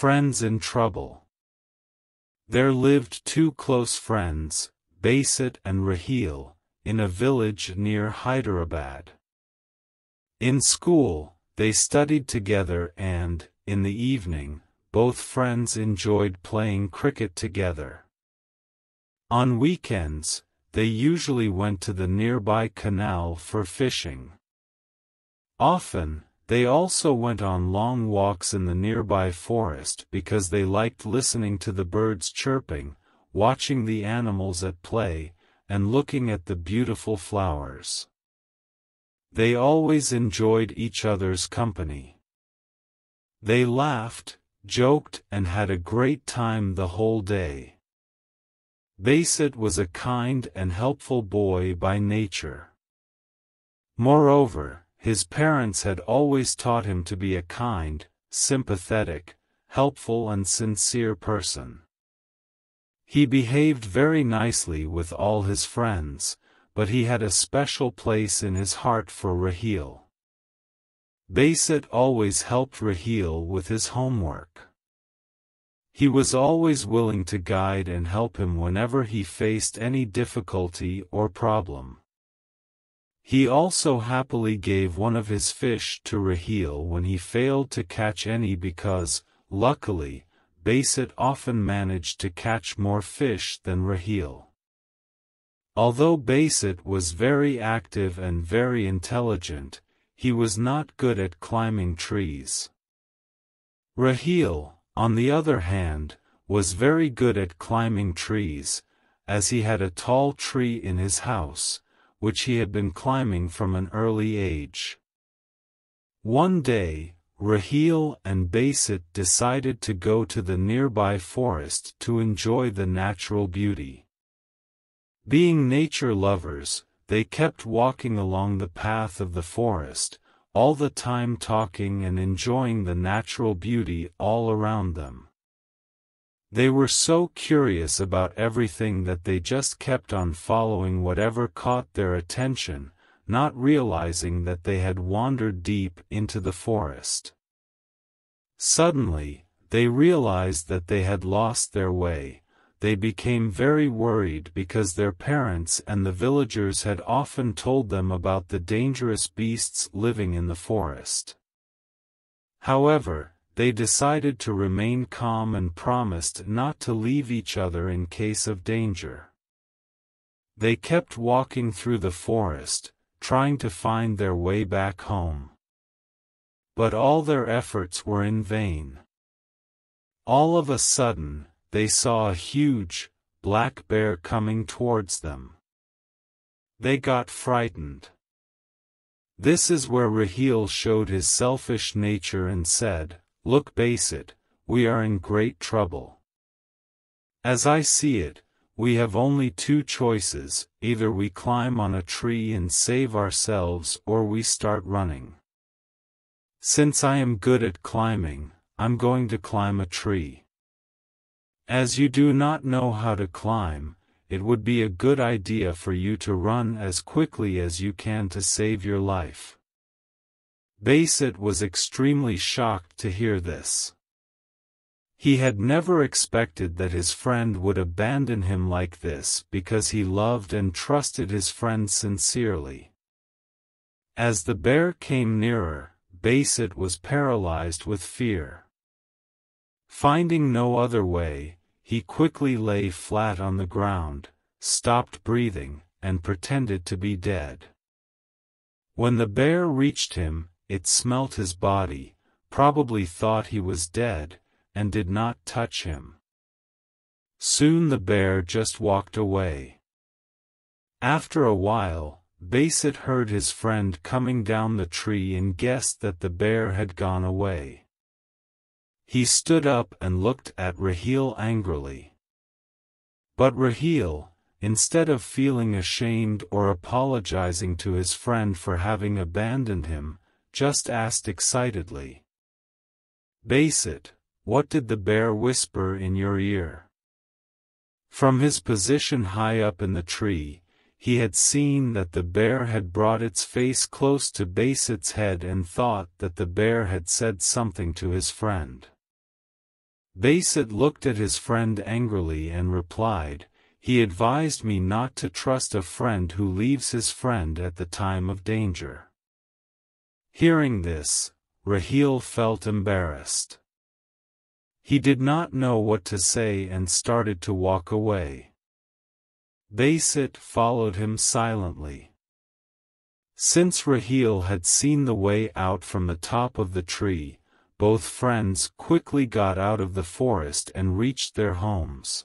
Friends in trouble. There lived two close friends, Basit and Rahil, in a village near Hyderabad. In school, they studied together and, in the evening, both friends enjoyed playing cricket together. On weekends, they usually went to the nearby canal for fishing. Often, they also went on long walks in the nearby forest because they liked listening to the birds chirping, watching the animals at play, and looking at the beautiful flowers. They always enjoyed each other's company. They laughed, joked, and had a great time the whole day. Basit was a kind and helpful boy by nature. Moreover, his parents had always taught him to be a kind, sympathetic, helpful and sincere person. He behaved very nicely with all his friends, but he had a special place in his heart for Rahil. Basit always helped Rahil with his homework. He was always willing to guide and help him whenever he faced any difficulty or problem. He also happily gave one of his fish to Rahil when he failed to catch any because, luckily, Basit often managed to catch more fish than Rahil. Although Basit was very active and very intelligent, he was not good at climbing trees. Rahil, on the other hand, was very good at climbing trees, as he had a tall tree in his house, which he had been climbing from an early age. One day, Rahil and Basit decided to go to the nearby forest to enjoy the natural beauty. Being nature lovers, they kept walking along the path of the forest, all the time talking and enjoying the natural beauty all around them. They were so curious about everything that they just kept on following whatever caught their attention, not realizing that they had wandered deep into the forest. Suddenly, they realized that they had lost their way. They became very worried because their parents and the villagers had often told them about the dangerous beasts living in the forest. However, they decided to remain calm and promised not to leave each other in case of danger. They kept walking through the forest, trying to find their way back home. But all their efforts were in vain. All of a sudden, they saw a huge, black bear coming towards them. They got frightened. This is where Rahil showed his selfish nature and said, "Look, Basit, we are in great trouble. As I see it, we have only two choices, either we climb on a tree and save ourselves or we start running. Since I am good at climbing, I'm going to climb a tree. As you do not know how to climb, it would be a good idea for you to run as quickly as you can to save your life." Basit was extremely shocked to hear this. He had never expected that his friend would abandon him like this because he loved and trusted his friend sincerely. As the bear came nearer, Basit was paralyzed with fear. Finding no other way, he quickly lay flat on the ground, stopped breathing, and pretended to be dead. When the bear reached him, it smelt his body, probably thought he was dead, and did not touch him. Soon the bear just walked away. After a while, Basit heard his friend coming down the tree and guessed that the bear had gone away. He stood up and looked at Rahil angrily. But Rahil, instead of feeling ashamed or apologizing to his friend for having abandoned him, just asked excitedly, "Basit, what did the bear whisper in your ear?" From his position high up in the tree, he had seen that the bear had brought its face close to Basit's head and thought that the bear had said something to his friend. Basit looked at his friend angrily and replied, "He advised me not to trust a friend who leaves his friend at the time of danger." Hearing this, Rahil felt embarrassed. He did not know what to say and started to walk away. Basit followed him silently. Since Rahil had seen the way out from the top of the tree, both friends quickly got out of the forest and reached their homes.